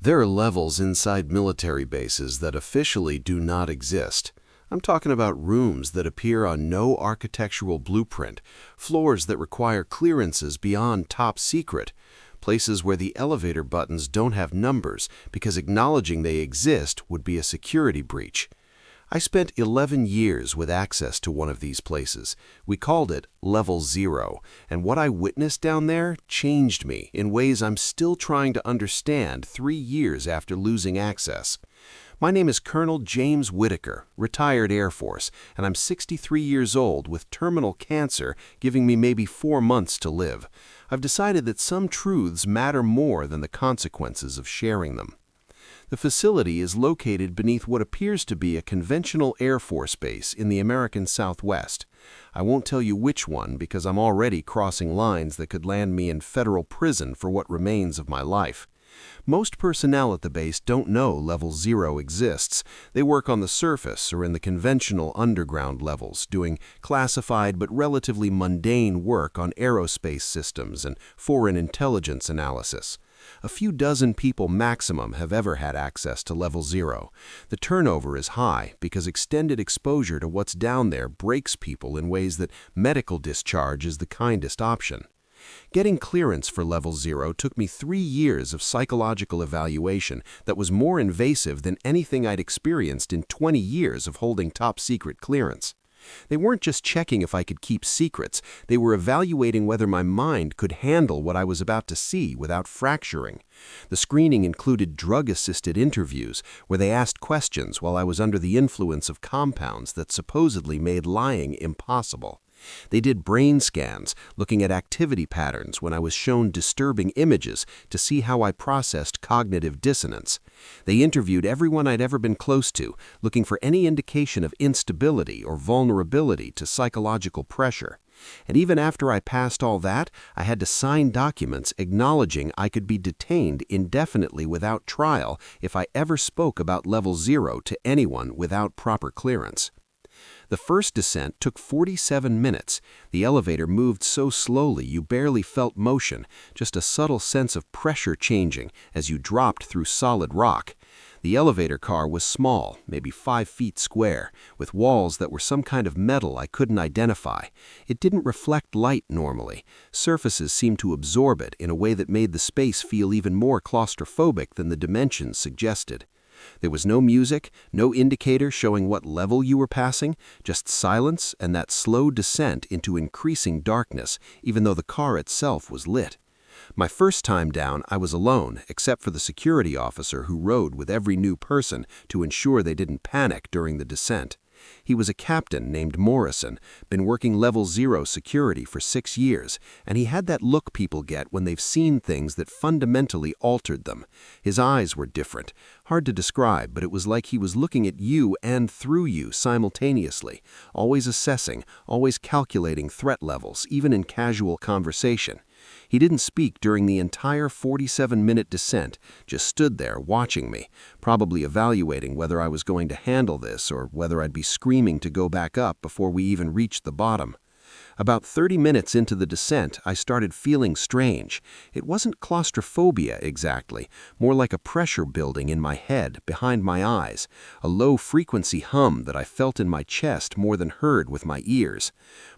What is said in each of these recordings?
There are levels inside military bases that officially do not exist. I'm talking about rooms that appear on no architectural blueprint, floors that require clearances beyond top secret, places where the elevator buttons don't have numbers because acknowledging they exist would be a security breach. I spent 11 years with access to one of these places. We called it Level Zero, and what I witnessed down there changed me in ways I'm still trying to understand 3 years after losing access. My name is Colonel James Whitaker, retired Air Force, and I'm 63 years old with terminal cancer giving me maybe 4 months to live. I've decided that some truths matter more than the consequences of sharing them. The facility is located beneath what appears to be a conventional Air Force base in the American Southwest. I won't tell you which one because I'm already crossing lines that could land me in federal prison for what remains of my life. Most personnel at the base don't know Level Zero exists. They work on the surface or in the conventional underground levels, doing classified but relatively mundane work on aerospace systems and foreign intelligence analysis. A few dozen people maximum have ever had access to Level Zero. The turnover is high because extended exposure to what's down there breaks people in ways that medical discharge is the kindest option. Getting clearance for Level Zero took me 3 years of psychological evaluation that was more invasive than anything I'd experienced in 20 years of holding top-secret clearance. They weren't just checking if I could keep secrets, they were evaluating whether my mind could handle what I was about to see without fracturing. The screening included drug-assisted interviews, where they asked questions while I was under the influence of compounds that supposedly made lying impossible. They did brain scans, looking at activity patterns when I was shown disturbing images to see how I processed cognitive dissonance. They interviewed everyone I'd ever been close to, looking for any indication of instability or vulnerability to psychological pressure. And even after I passed all that, I had to sign documents acknowledging I could be detained indefinitely without trial if I ever spoke about Level Zero to anyone without proper clearance. The first descent took 47 minutes. The elevator moved so slowly you barely felt motion, just a subtle sense of pressure changing as you dropped through solid rock. The elevator car was small, maybe 5 feet square, with walls that were some kind of metal I couldn't identify. It didn't reflect light normally. Surfaces seemed to absorb it in a way that made the space feel even more claustrophobic than the dimensions suggested. There was no music, no indicator showing what level you were passing, just silence and that slow descent into increasing darkness, even though the car itself was lit. My first time down, I was alone, except for the security officer who rode with every new person to ensure they didn't panic during the descent. He was a captain named Morrison, been working Level Zero security for 6 years, and he had that look people get when they've seen things that fundamentally altered them. His eyes were different. Hard to describe, but it was like he was looking at you and through you simultaneously, always assessing, always calculating threat levels, even in casual conversation. He didn't speak during the entire 47-minute descent, just stood there watching me, probably evaluating whether I was going to handle this or whether I'd be screaming to go back up before we even reached the bottom. About 30 minutes into the descent, I started feeling strange. It wasn't claustrophobia exactly, more like a pressure building in my head, behind my eyes, a low-frequency hum that I felt in my chest more than heard with my ears.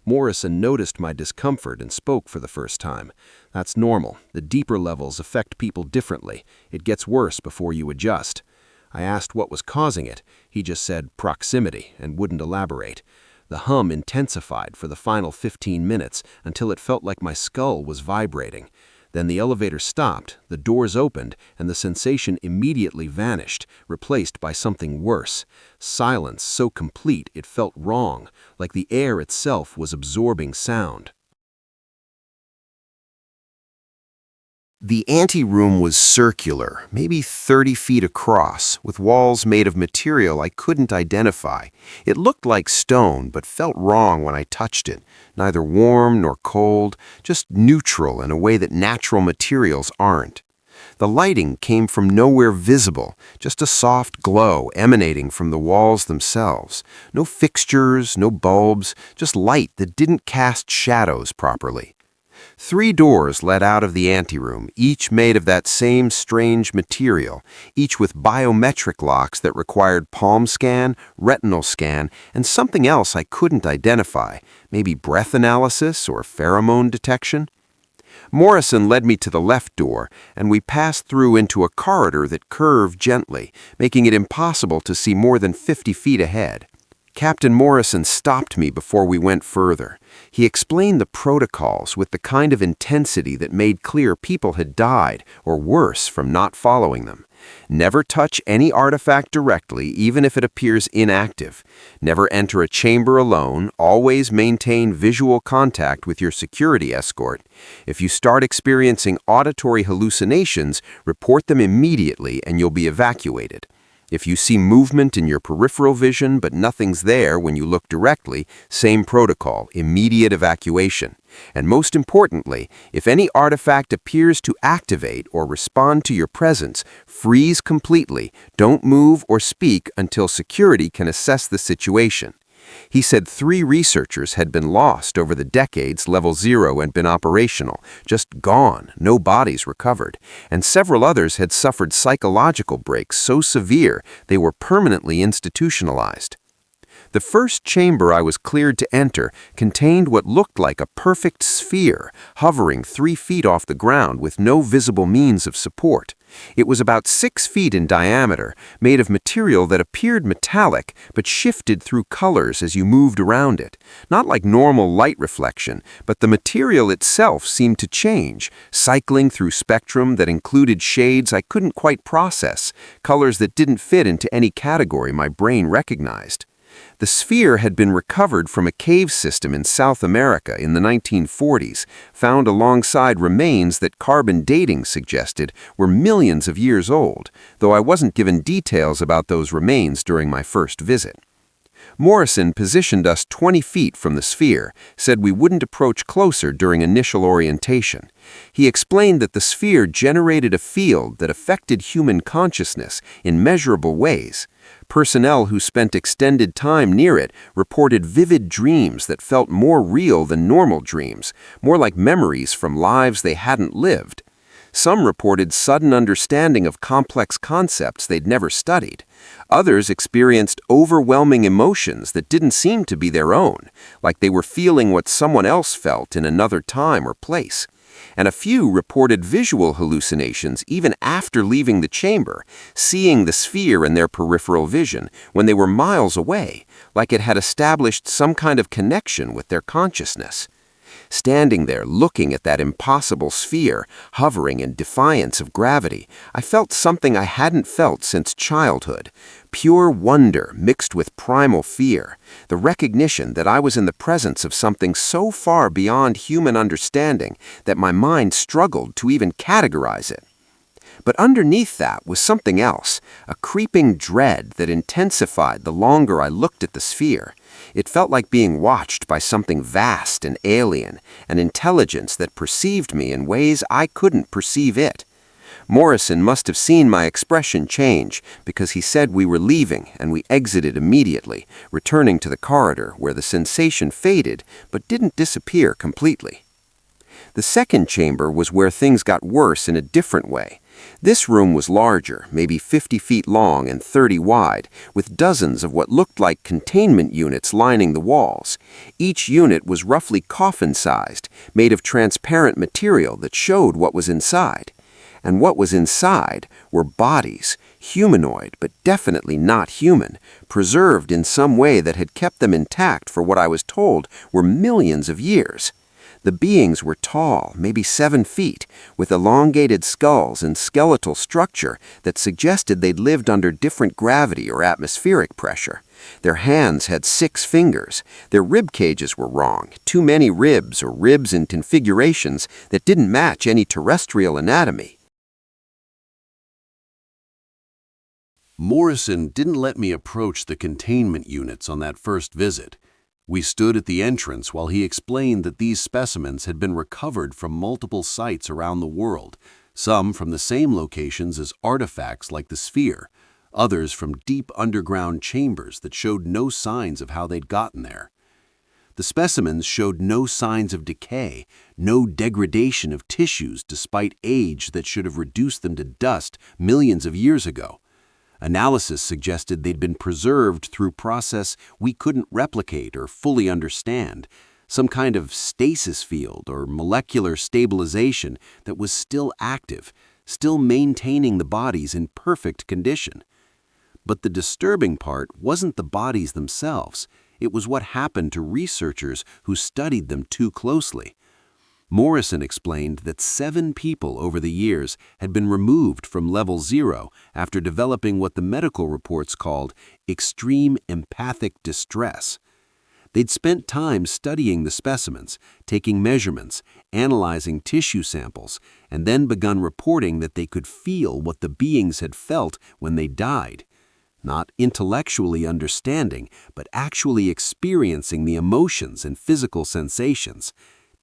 Morrison noticed my discomfort and spoke for the first time. That's normal. The deeper levels affect people differently. It gets worse before you adjust. I asked what was causing it. He just said proximity and wouldn't elaborate. The hum intensified for the final 15 minutes until it felt like my skull was vibrating. Then the elevator stopped, the doors opened, and the sensation immediately vanished, replaced by something worse. Silence so complete it felt wrong, like the air itself was absorbing sound. The anteroom was circular, maybe 30 feet across, with walls made of material I couldn't identify. It looked like stone, but felt wrong when I touched it. Neither warm nor cold, just neutral in a way that natural materials aren't. The lighting came from nowhere visible, just a soft glow emanating from the walls themselves. No fixtures, no bulbs, just light that didn't cast shadows properly. 3 doors led out of the anteroom, each made of that same strange material, each with biometric locks that required palm scan, retinal scan, and something else I couldn't identify, maybe breath analysis or pheromone detection. Morrison led me to the left door, and we passed through into a corridor that curved gently, making it impossible to see more than 50 feet ahead. Captain Morrison stopped me before we went further. He explained the protocols with the kind of intensity that made clear people had died, or worse, from not following them. Never touch any artifact directly, even if it appears inactive. Never enter a chamber alone. Always maintain visual contact with your security escort. If you start experiencing auditory hallucinations, report them immediately and you'll be evacuated. If you see movement in your peripheral vision but nothing's there when you look directly, same protocol, immediate evacuation. And most importantly, if any artifact appears to activate or respond to your presence, freeze completely. Don't move or speak until security can assess the situation. He said 3 researchers had been lost over the decades Level 0 had been operational, just gone, no bodies recovered, and several others had suffered psychological breaks so severe they were permanently institutionalized. The first chamber I was cleared to enter contained what looked like a perfect sphere, hovering 3 feet off the ground with no visible means of support. It was about 6 feet in diameter, made of material that appeared metallic but shifted through colors as you moved around it. Not like normal light reflection, but the material itself seemed to change, cycling through spectrum that included shades I couldn't quite process, colors that didn't fit into any category my brain recognized. The sphere had been recovered from a cave system in South America in the 1940s, found alongside remains that carbon dating suggested were millions of years old, though I wasn't given details about those remains during my first visit. Morrison positioned us 20 feet from the sphere, said we wouldn't approach closer during initial orientation. He explained that the sphere generated a field that affected human consciousness in measurable ways. Personnel who spent extended time near it reported vivid dreams that felt more real than normal dreams, more like memories from lives they hadn't lived. Some reported sudden understanding of complex concepts they'd never studied. Others experienced overwhelming emotions that didn't seem to be their own, like they were feeling what someone else felt in another time or place. And a few reported visual hallucinations even after leaving the chamber, seeing the sphere in their peripheral vision when they were miles away, like it had established some kind of connection with their consciousness. Standing there looking at that impossible sphere, hovering in defiance of gravity, I felt something I hadn't felt since childhood. Pure wonder mixed with primal fear, the recognition that I was in the presence of something so far beyond human understanding that my mind struggled to even categorize it. But underneath that was something else, a creeping dread that intensified the longer I looked at the sphere. It felt like being watched by something vast and alien, an intelligence that perceived me in ways I couldn't perceive it. Morrison must have seen my expression change because he said we were leaving and we exited immediately, returning to the corridor where the sensation faded but didn't disappear completely. The second chamber was where things got worse in a different way. This room was larger, maybe 50 feet long and 30 wide, with dozens of what looked like containment units lining the walls. Each unit was roughly coffin-sized, made of transparent material that showed what was inside. And what was inside were bodies, humanoid but definitely not human, preserved in some way that had kept them intact for what I was told were millions of years. The beings were tall, maybe 7 feet, with elongated skulls and skeletal structure that suggested they'd lived under different gravity or atmospheric pressure. Their hands had 6 fingers. Their rib cages were wrong, too many ribs or ribs in configurations that didn't match any terrestrial anatomy. Morrison didn't let me approach the containment units on that first visit. We stood at the entrance while he explained that these specimens had been recovered from multiple sites around the world, some from the same locations as artifacts like the sphere, others from deep underground chambers that showed no signs of how they'd gotten there. The specimens showed no signs of decay, no degradation of tissues despite age that should have reduced them to dust millions of years ago. Analysis suggested they'd been preserved through process we couldn't replicate or fully understand, some kind of stasis field or molecular stabilization that was still active, still maintaining the bodies in perfect condition. But the disturbing part wasn't the bodies themselves. It was what happened to researchers who studied them too closely. Morrison explained that 7 people over the years had been removed from level 0 after developing what the medical reports called extreme empathic distress. They'd spent time studying the specimens, taking measurements, analyzing tissue samples, and then begun reporting that they could feel what the beings had felt when they died. Not intellectually understanding, but actually experiencing the emotions and physical sensations.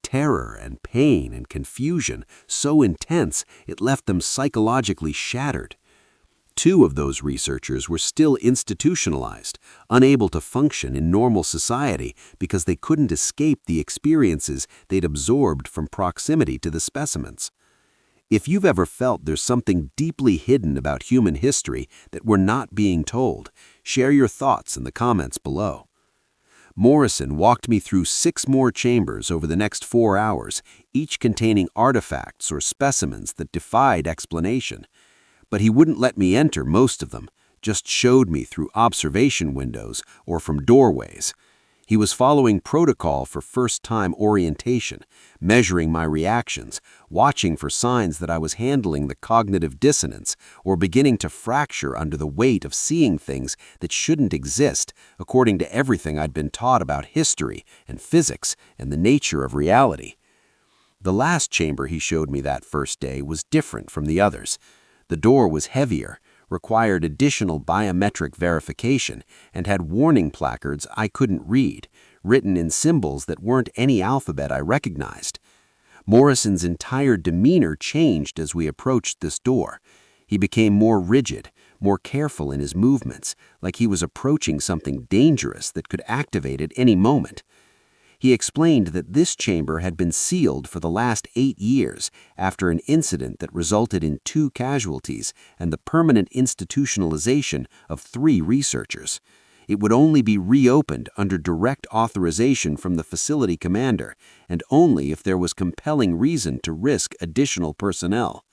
Terror and pain and confusion so intense it left them psychologically shattered. 2 of those researchers were still institutionalized, unable to function in normal society because they couldn't escape the experiences they'd absorbed from proximity to the specimens. If you've ever felt there's something deeply hidden about human history that we're not being told, share your thoughts in the comments below. Morrison walked me through 6 more chambers over the next 4 hours, each containing artifacts or specimens that defied explanation. But he wouldn't let me enter most of them, just showed me through observation windows or from doorways. He was following protocol for first-time orientation, measuring my reactions, watching for signs that I was handling the cognitive dissonance or beginning to fracture under the weight of seeing things that shouldn't exist according to everything I'd been taught about history and physics and the nature of reality. The last chamber he showed me that first day was different from the others. The door was heavier, required additional biometric verification, and had warning placards I couldn't read, written in symbols that weren't any alphabet I recognized. Morrison's entire demeanor changed as we approached this door. He became more rigid, more careful in his movements, like he was approaching something dangerous that could activate at any moment. He explained that this chamber had been sealed for the last 8 years after an incident that resulted in 2 casualties and the permanent institutionalization of 3 researchers. It would only be reopened under direct authorization from the facility commander, and only if there was compelling reason to risk additional personnel.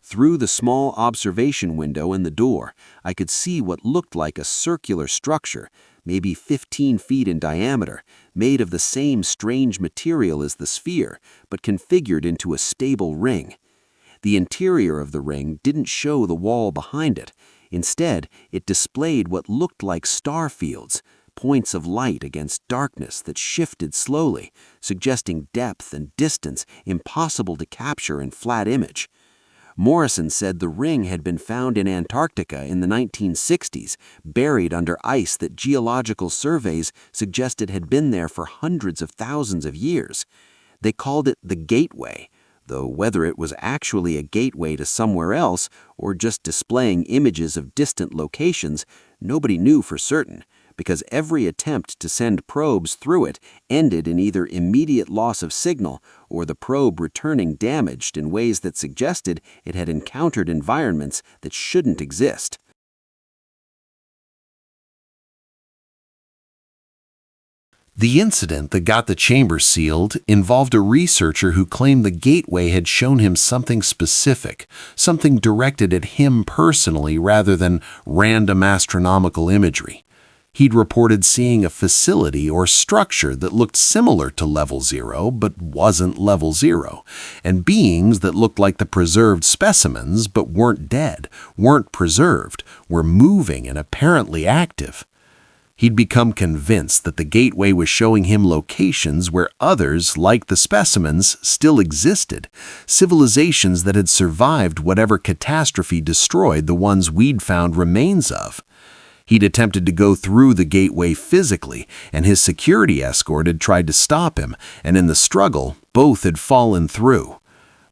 Through the small observation window in the door, I could see what looked like a circular structure, maybe 15 feet in diameter, made of the same strange material as the sphere, but configured into a stable ring. The interior of the ring didn't show the wall behind it. Instead, it displayed what looked like star fields, points of light against darkness that shifted slowly, suggesting depth and distance impossible to capture in flat image. Morrison said the ring had been found in Antarctica in the 1960s, buried under ice that geological surveys suggested had been there for hundreds of thousands of years. They called it the Gateway, though whether it was actually a gateway to somewhere else or just displaying images of distant locations, nobody knew for certain, because every attempt to send probes through it ended in either immediate loss of signal or the probe returning damaged in ways that suggested it had encountered environments that shouldn't exist. The incident that got the chamber sealed involved a researcher who claimed the gateway had shown him something specific, something directed at him personally rather than random astronomical imagery. He'd reported seeing a facility or structure that looked similar to Level 0 but wasn't Level 0, and beings that looked like the preserved specimens but weren't dead, weren't preserved, were moving and apparently active. He'd become convinced that the gateway was showing him locations where others, like the specimens, still existed, civilizations that had survived whatever catastrophe destroyed the ones we'd found remains of. He'd attempted to go through the gateway physically, and his security escort had tried to stop him, and in the struggle, both had fallen through.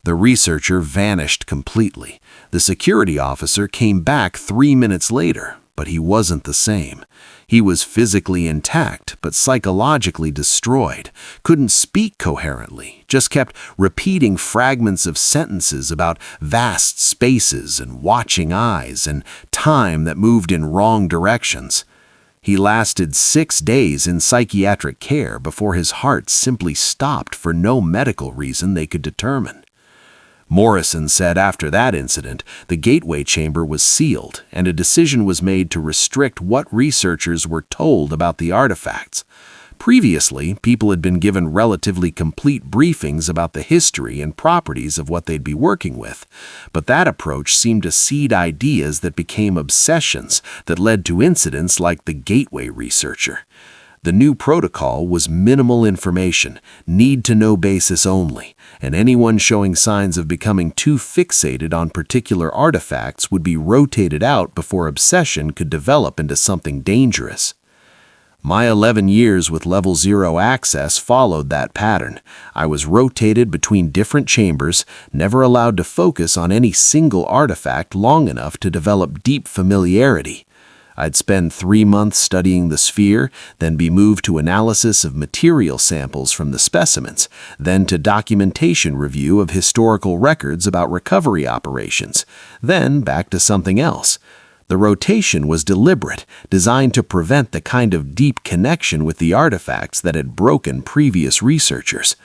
The researcher vanished completely. The security officer came back 3 minutes later, but he wasn't the same. He was physically intact, but psychologically destroyed, couldn't speak coherently, just kept repeating fragments of sentences about vast spaces and watching eyes and time that moved in wrong directions. He lasted 6 days in psychiatric care before his heart simply stopped for no medical reason they could determine. Morrison said after that incident, the gateway chamber was sealed and a decision was made to restrict what researchers were told about the artifacts. Previously, people had been given relatively complete briefings about the history and properties of what they'd be working with, but that approach seemed to seed ideas that became obsessions that led to incidents like the gateway researcher. The new protocol was minimal information, need-to-know basis only, and anyone showing signs of becoming too fixated on particular artifacts would be rotated out before obsession could develop into something dangerous. My 11 years with Level 0 access followed that pattern. I was rotated between different chambers, never allowed to focus on any single artifact long enough to develop deep familiarity. I'd spend 3 months studying the sphere, then be moved to analysis of material samples from the specimens, then to documentation review of historical records about recovery operations, then back to something else. The rotation was deliberate, designed to prevent the kind of deep connection with the artifacts that had broken previous researchers.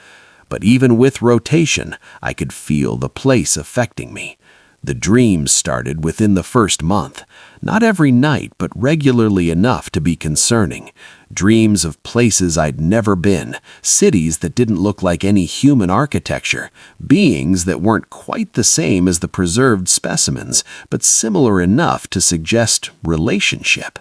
But even with rotation, I could feel the place affecting me. The dreams started within the first month, not every night, but regularly enough to be concerning. Dreams of places I'd never been, cities that didn't look like any human architecture, beings that weren't quite the same as the preserved specimens, but similar enough to suggest relationship.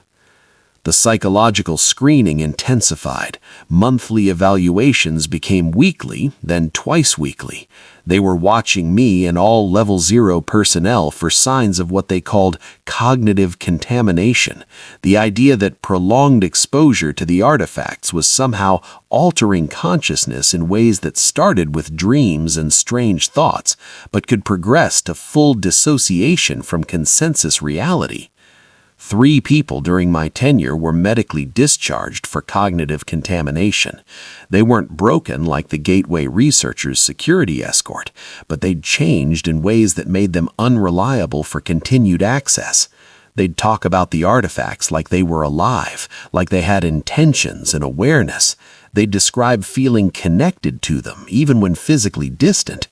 The psychological screening intensified. Monthly evaluations became weekly, then twice weekly. They were watching me and all Level 0 personnel for signs of what they called cognitive contamination, the idea that prolonged exposure to the artifacts was somehow altering consciousness in ways that started with dreams and strange thoughts, but could progress to full dissociation from consensus reality. 3 people during my tenure were medically discharged for cognitive contamination. They weren't broken like the Gateway researchers' security escort, but they'd changed in ways that made them unreliable for continued access. They'd talk about the artifacts like they were alive, like they had intentions and awareness. They'd describe feeling connected to them, even when physically distant.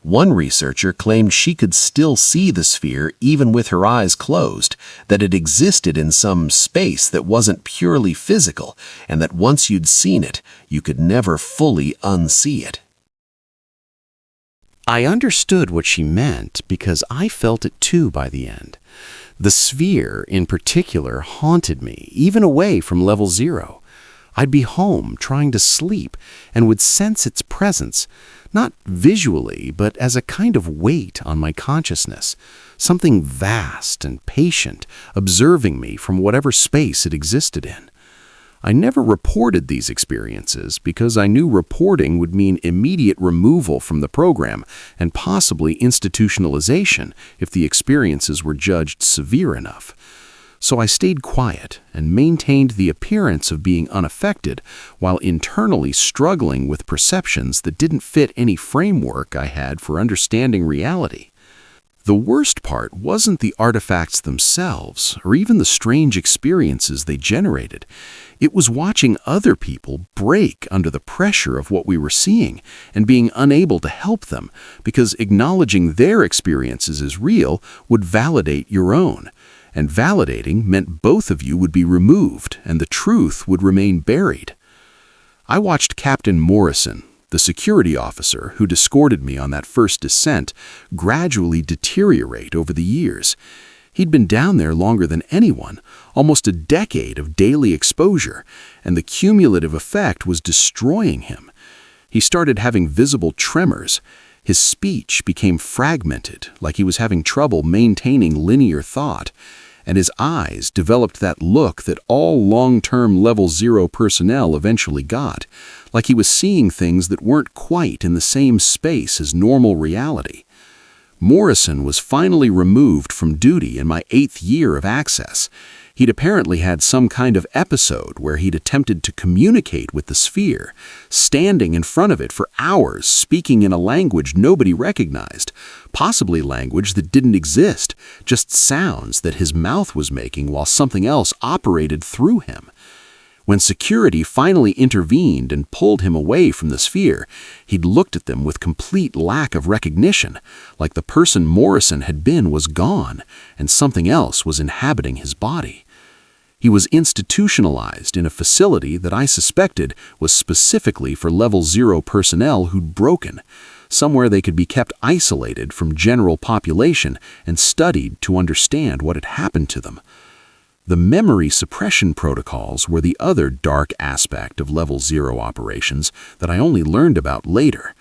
One researcher claimed she could still see the sphere even with her eyes closed, that it existed in some space that wasn't purely physical, and that once you'd seen it, you could never fully unsee it. I understood what she meant because I felt it too by the end. The sphere, in particular, haunted me, even away from Level 0. I'd be home, trying to sleep, and would sense its presence, not visually, but as a kind of weight on my consciousness, something vast and patient, observing me from whatever space it existed in. I never reported these experiences because I knew reporting would mean immediate removal from the program and possibly institutionalization if the experiences were judged severe enough. So I stayed quiet and maintained the appearance of being unaffected while internally struggling with perceptions that didn't fit any framework I had for understanding reality. The worst part wasn't the artifacts themselves or even the strange experiences they generated. It was watching other people break under the pressure of what we were seeing and being unable to help them because acknowledging their experiences as real would validate your own. And validating meant both of you would be removed and the truth would remain buried. I watched Captain Morrison, the security officer who'd escorted me on that first descent, gradually deteriorate over the years. He'd been down there longer than anyone, almost a decade of daily exposure, and the cumulative effect was destroying him. He started having visible tremors. His speech became fragmented, like he was having trouble maintaining linear thought, and his eyes developed that look that all long-term Level 0 personnel eventually got, like he was seeing things that weren't quite in the same space as normal reality. Morrison was finally removed from duty in my 8th year of access. He'd apparently had some kind of episode where he'd attempted to communicate with the sphere, standing in front of it for hours, speaking in a language nobody recognized, possibly language that didn't exist, just sounds that his mouth was making while something else operated through him. When security finally intervened and pulled him away from the sphere, he'd looked at them with complete lack of recognition, like the person Morrison had been was gone, and something else was inhabiting his body. He was institutionalized in a facility that I suspected was specifically for Level 0 personnel who'd broken, somewhere they could be kept isolated from general population and studied to understand what had happened to them. The memory suppression protocols were the other dark aspect of Level 0 operations that I only learned about later.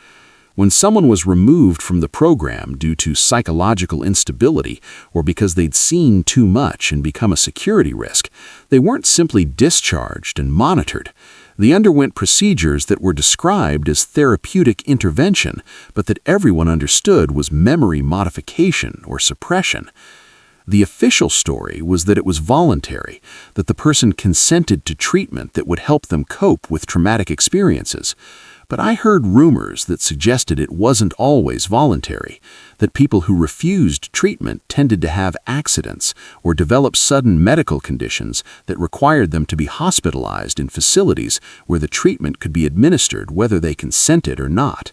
When someone was removed from the program due to psychological instability or because they'd seen too much and become a security risk, they weren't simply discharged and monitored. They underwent procedures that were described as therapeutic intervention, but that everyone understood was memory modification or suppression. The official story was that it was voluntary, that the person consented to treatment that would help them cope with traumatic experiences. But I heard rumors that suggested it wasn't always voluntary, that people who refused treatment tended to have accidents or develop sudden medical conditions that required them to be hospitalized in facilities where the treatment could be administered whether they consented or not.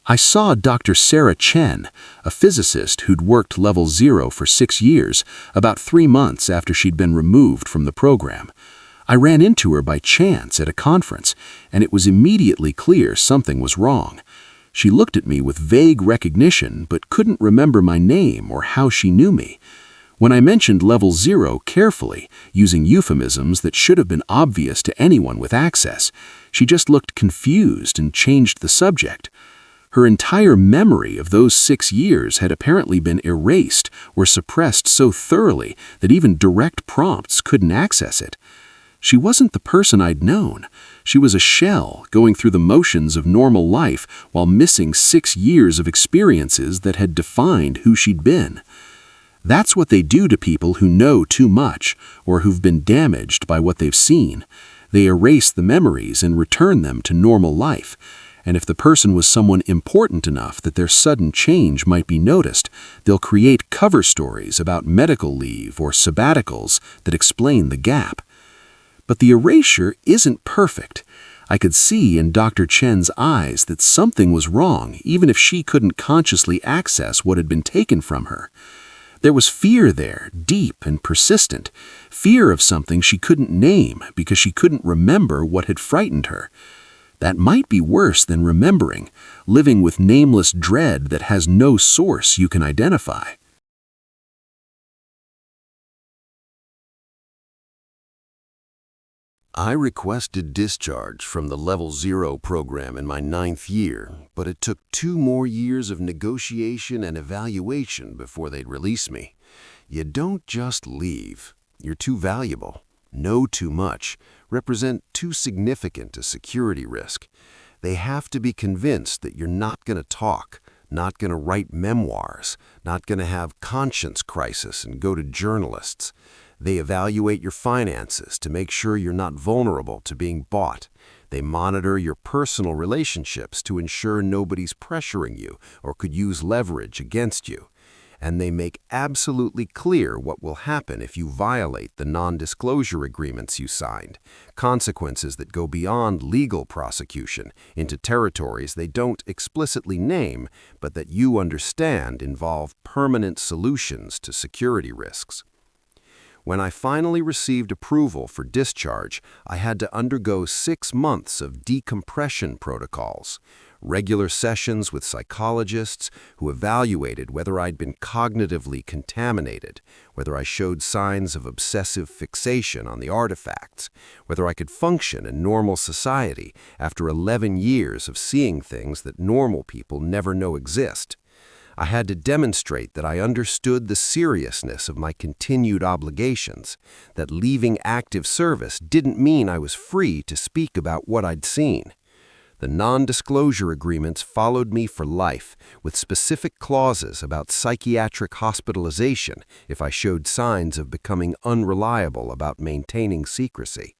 I saw Dr. Sarah Chen, a physicist who'd worked Level 0 for 6 years, about 3 months after she'd been removed from the program. I ran into her by chance at a conference, and it was immediately clear something was wrong. She looked at me with vague recognition, but couldn't remember my name or how she knew me. When I mentioned Level 0 carefully, using euphemisms that should have been obvious to anyone with access, she just looked confused and changed the subject. Her entire memory of those 6 years had apparently been erased or suppressed so thoroughly that even direct prompts couldn't access it. She wasn't the person I'd known. She was a shell going through the motions of normal life while missing 6 years of experiences that had defined who she'd been. That's what they do to people who know too much or who've been damaged by what they've seen. They erase the memories and return them to normal life. And if the person was someone important enough that their sudden change might be noticed, they'll create cover stories about medical leave or sabbaticals that explain the gap. But the erasure isn't perfect. I could see in Dr. Chen's eyes that something was wrong, even if she couldn't consciously access what had been taken from her. There was fear there, deep and persistent, fear of something she couldn't name because she couldn't remember what had frightened her. That might be worse than remembering, living with nameless dread that has no source you can identify. I requested discharge from the Level 0 program in my 9th year, but it took 2 more years of negotiation and evaluation before they'd release me. You don't just leave. You're too valuable, know too much, represent too significant a security risk. They have to be convinced that you're not going to talk, not going to write memoirs, not going to have conscience crisis and go to journalists. They evaluate your finances to make sure you're not vulnerable to being bought. They monitor your personal relationships to ensure nobody's pressuring you or could use leverage against you. And they make absolutely clear what will happen if you violate the non-disclosure agreements you signed, consequences that go beyond legal prosecution into territories they don't explicitly name, but that you understand involve permanent solutions to security risks. When I finally received approval for discharge, I had to undergo 6 months of decompression protocols, regular sessions with psychologists who evaluated whether I'd been cognitively contaminated, whether I showed signs of obsessive fixation on the artifacts, whether I could function in normal society after 11 years of seeing things that normal people never know exist. I had to demonstrate that I understood the seriousness of my continued obligations, that leaving active service didn't mean I was free to speak about what I'd seen. The non-disclosure agreements followed me for life, with specific clauses about psychiatric hospitalization if I showed signs of becoming unreliable about maintaining secrecy.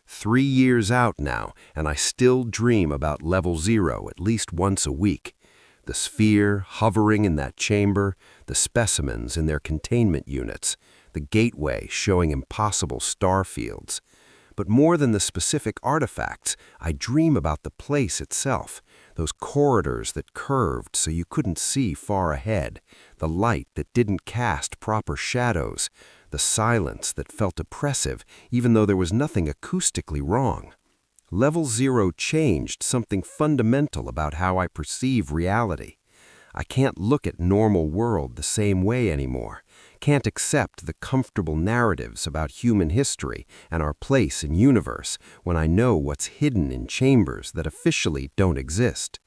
3 years out now, and I still dream about Level 0 at least once a week. The sphere hovering in that chamber, the specimens in their containment units, the gateway showing impossible star fields. But more than the specific artifacts, I dream about the place itself, those corridors that curved so you couldn't see far ahead, the light that didn't cast proper shadows, the silence that felt oppressive even though there was nothing acoustically wrong. Level 0 changed something fundamental about how I perceive reality. I can't look at normal world the same way anymore, can't accept the comfortable narratives about human history and our place in universe when I know what's hidden in chambers that officially don't exist.